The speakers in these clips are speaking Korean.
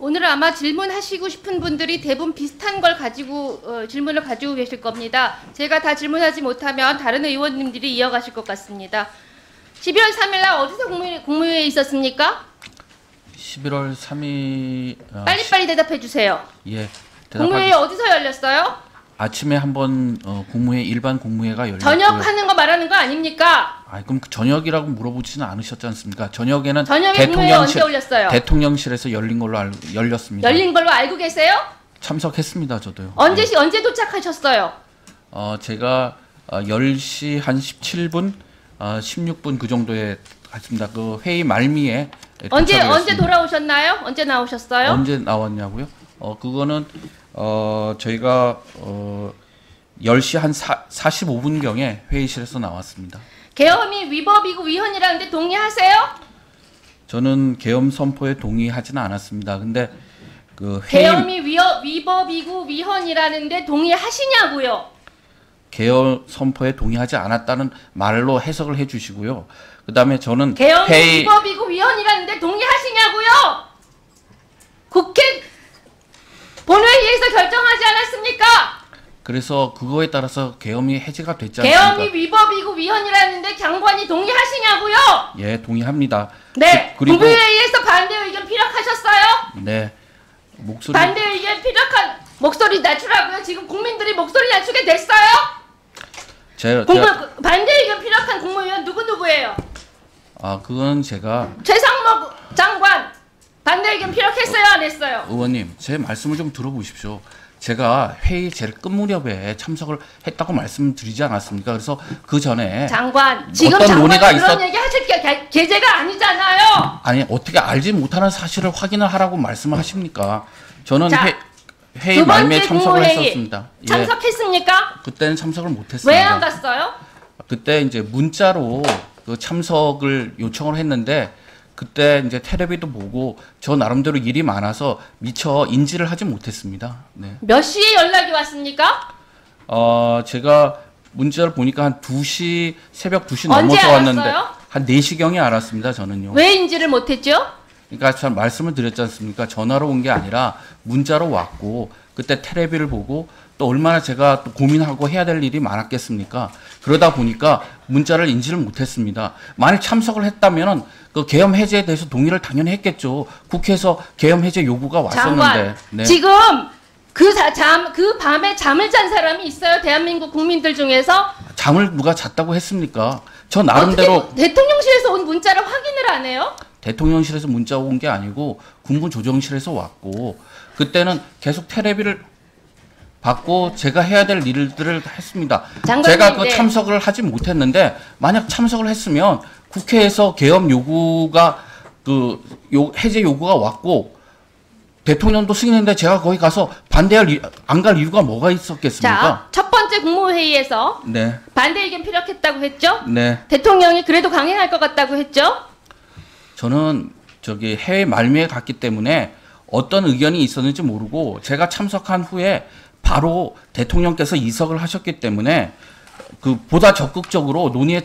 오늘은 아마 질문하시고 싶은 분들이 대부분 비슷한 걸 가지고 질문을 가지고 계실 겁니다. 제가 다 질문하지 못하면 다른 의원님들이 이어가실 것 같습니다. 11월 3일 날 어디서 국무회의 있었습니까? 11월 3일 빨리빨리 대답해 주세요. 예. 국무회의 어디서 열렸어요? 아침에 한번 국무회의 일반 국무회가 열렸고요. 저녁 하는 거 말하는 거 아닙니까? 그럼 그 저녁이라고 물어보지는 않으셨지 않습니까? 저녁에 국무회의 언제 올렸어요? 대통령실에서 열린 걸로 열렸습니다. 열린 걸로 알고 계세요? 참석했습니다, 저도요. 언제 도착하셨어요? 제가 10시 한 17분, 16분 그 정도에 갔습니다. 그 회의 말미에 언제 돌아오셨나요? 언제 나오셨어요? 언제 나왔냐고요? 그거는 저희가 10시 한 45분경에 회의실에서 나왔습니다. 계엄이 위법이고 위헌이라는데 동의하세요? 저는 계엄 선포에 동의하지는 않았습니다. 근데 그 회의 계엄이 위법이고 위헌이라는데 동의하시냐고요? 계엄 선포에 동의하지 않았다는 말로 해석을 해주시고요. 그다음에 저는 계엄이 위법이고 위헌이라는데 동의하시냐고요? 국회 본회의에서 결정하지 않았습니까? 그래서 그거에 따라서 계엄이 해제가 됐지 않습니까? 계엄이 위법이고 위헌이라는데 장관이 동의하시냐고요? 예, 동의합니다. 네, 그리고 국무회의에서 반대 의견 피력하셨어요? 네, 반대 의견 피력한 목소리 낮추라고요? 지금 국민들이 목소리 낮추게 됐어요? 반대 의견 피력한 국무위원 누구예요? 그건 제가 최상목 장관 반대 의견 피력했어요, 안 했어요? 의원님, 제 말씀을 좀 들어보십시오. 제가 회의 제일 끝 무렵에 참석을 했다고 말씀드리지 않았습니까? 그래서 그 전에 장관, 지금 어떤 논의가 그런 얘기 하실 계제가 아니잖아요. 아니, 어떻게 알지 못하는 사실을 확인을 하라고 말씀을 하십니까? 저는 회의 말미에 참석을 했었습니다. 참석했습니까? 예. 그때는 참석을 못했습니다. 왜 안 갔어요? 그때 이제 문자로 그 참석을 요청을 했는데 그때 이제 텔레비도 보고 저 나름대로 일이 많아서 미처 인지를 하지 못했습니다. 네. 몇 시에 연락이 왔습니까? 제가 문자를 보니까 한 2시, 새벽 2시 넘어서 왔는데 한 4시경에 알았습니다, 저는요. 왜 인지를 못했죠? 그러니까 참 말씀을 드렸지 않습니까? 전화로 온 게 아니라 문자로 왔고 그때 텔레비를 보고 또 얼마나 제가 또 고민하고 해야 될 일이 많았겠습니까? 그러다 보니까 문자를 인지를 못했습니다. 만약 참석을 했다면 그 계엄 해제에 대해서 동의를 당연히 했겠죠. 국회에서 계엄 해제 요구가 왔었는데. 장관, 네. 지금 그 밤에 잠을 잔 사람이 있어요? 대한민국 국민들 중에서? 잠을 누가 잤다고 했습니까? 저 나름대로 대통령실에서 온 문자를 확인을 안 해요? 대통령실에서 문자 온 게 아니고 군부조정실에서 왔고 그때는 계속 텔레비를 받고 제가 해야 될 일들을 했습니다. 제가 그 참석을 하지 못했는데 만약 참석을 했으면 국회에서 계엄 요구가 해제 요구가 왔고 대통령도 승인했는데 제가 거기 가서 안 갈 이유가 뭐가 있었겠습니까? 자, 첫 번째 국무회의에서 네. 반대 의견 피력했다고 했죠? 네. 대통령이 그래도 강행할 것 같다고 했죠? 저는 해외 말미에 갔기 때문에 어떤 의견이 있었는지 모르고 제가 참석한 후에 바로 대통령께서 이석을 하셨기 때문에 보다 적극적으로 논의에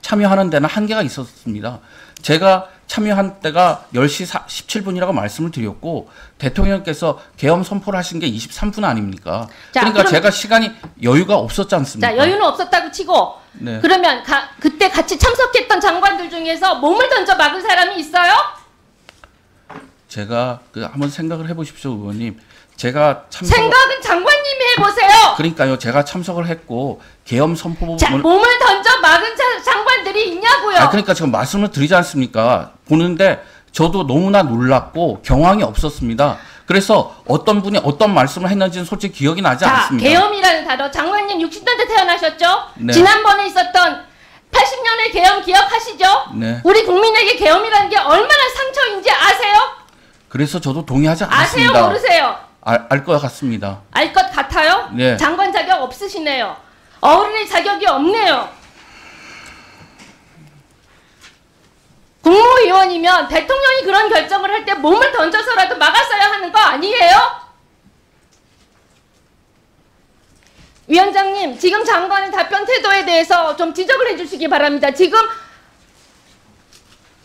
참여하는 데는 한계가 있었습니다. 제가 참여한 때가 10시 17분이라고 말씀을 드렸고 대통령께서 계엄 선포를 하신 게 23분 아닙니까? 자, 그러니까 제가 시간이 여유가 없었지 않습니까? 자, 여유는 없었다고 치고 네. 그러면 그때 같이 참석했던 장관들 중에서 몸을 던져 막은 사람이 있어요? 제가 한번 생각을 해보십시오, 의원님. 제가 생각은 장관님이 해보세요. 그러니까요, 제가 참석을 했고 계엄 선포 몸을 던져 막은 장관들이 있냐고요. 그러니까 지금 말씀을 드리지 않습니까? 보는데 저도 너무나 놀랐고 경황이 없었습니다. 그래서 어떤 분이 어떤 말씀을 했는지는 솔직히 기억이 나지 않습니다. 계엄이라는 단어, 장관님 60년대 태어나셨죠? 네. 지난번에 있었던 80년의 계엄 기억하시죠? 네. 우리 국민에게 계엄이라는 게 얼마나 상처인지 아세요? 그래서 저도 동의하지 않습니다. 아세요? 모르세요? 알 것 같습니다. 알 것 같아요? 네. 장관 자격 없으시네요. 어른의 자격이 없네요. 국무위원이면 대통령이 그런 결정을 할 때 몸을 던져서라도 막았어야 하는 거 아니에요? 위원장님, 지금 장관의 답변 태도에 대해서 좀 지적을 해주시기 바랍니다. 지금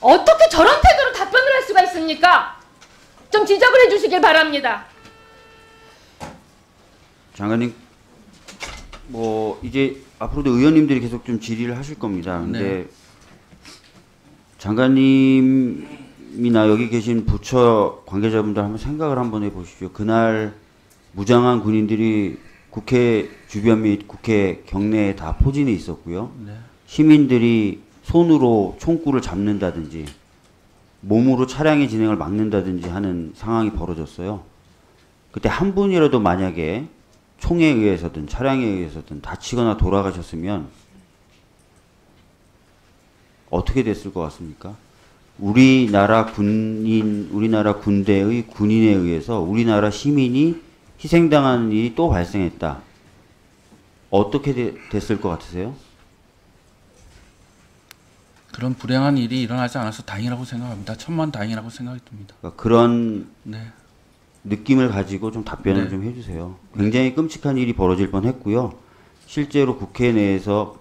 어떻게 저런 태도로 답변을 할 수가 있습니까? 좀 지적을 해주시길 바랍니다. 장관님, 뭐 이제 앞으로도 의원님들이 계속 좀 질의를 하실 겁니다. 근데 네. 장관님이나 여기 계신 부처 관계자분들 한번 생각을 한번 해보십시오. 그날 무장한 군인들이 국회 주변 및 국회 경내에 다 포진해 있었고요. 네. 시민들이 손으로 총구를 잡는다든지 몸으로 차량의 진행을 막는다든지 하는 상황이 벌어졌어요. 그때 한 분이라도 만약에 총에 의해서든 차량에 의해서든 다치거나 돌아가셨으면 어떻게 됐을 것 같습니까? 우리나라 군대의 군인에 의해서 우리나라 시민이 희생당하는 일이 또 발생했다. 어떻게 됐을 것 같으세요? 그런 불행한 일이 일어나지 않아서 다행이라고 생각합니다. 천만 다행이라고 생각이 듭니다. 그러니까 그런 네. 느낌을 가지고 좀 답변을 네. 좀 해주세요. 굉장히 끔찍한 일이 벌어질 뻔했고요. 실제로 국회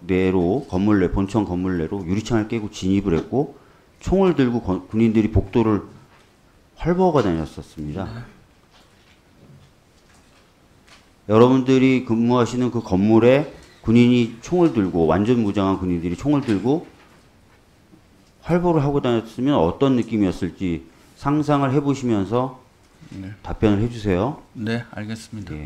내로 건물 내 본청 건물 내로 유리창을 깨고 진입을 했고 총을 들고 군인들이 복도를 활보하고 다녔었습니다. 여러분들이 근무하시는 그 건물에 군인이 총을 들고 완전 무장한 군인들이 총을 들고 활보를 하고 다녔으면 어떤 느낌이었을지 상상을 해보시면서 네. 답변을 해주세요. 네, 알겠습니다. 예.